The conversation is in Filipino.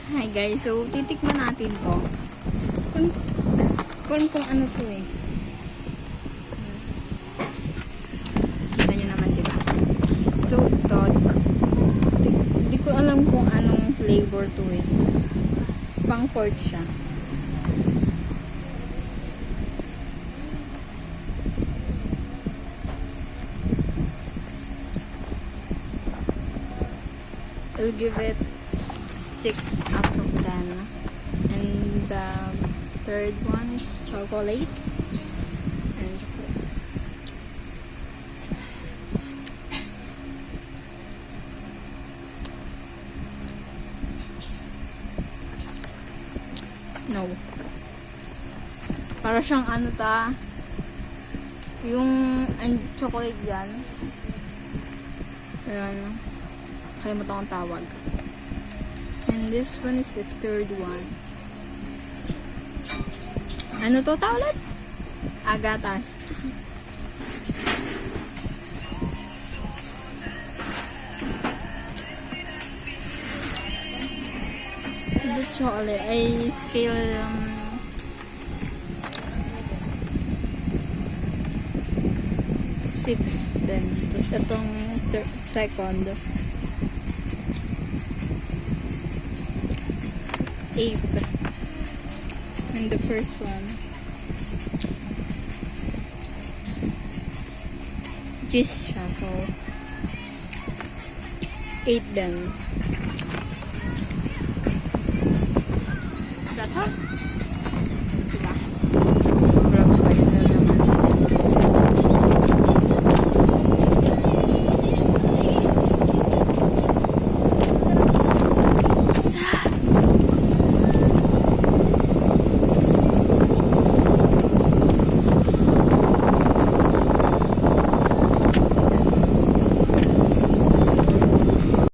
Hi guys, so titikman natin to. Kung ano to eh. Kita nyo naman, diba? So ito, di ko alam kung anong flavor to eh. Pang fort siya. I'll give it 6 out of 10. And the third one is chocolate. And chocolate. No. Para siyang ano ta, yung chocolate yan. Ayan. Kalimutan kong tawag. And this one is the third one. Ano to tawag? Agatas. The chocolate ay scale 6 din. Tapos itong second 8. And the first one cheese siya, so 8 din. That's all.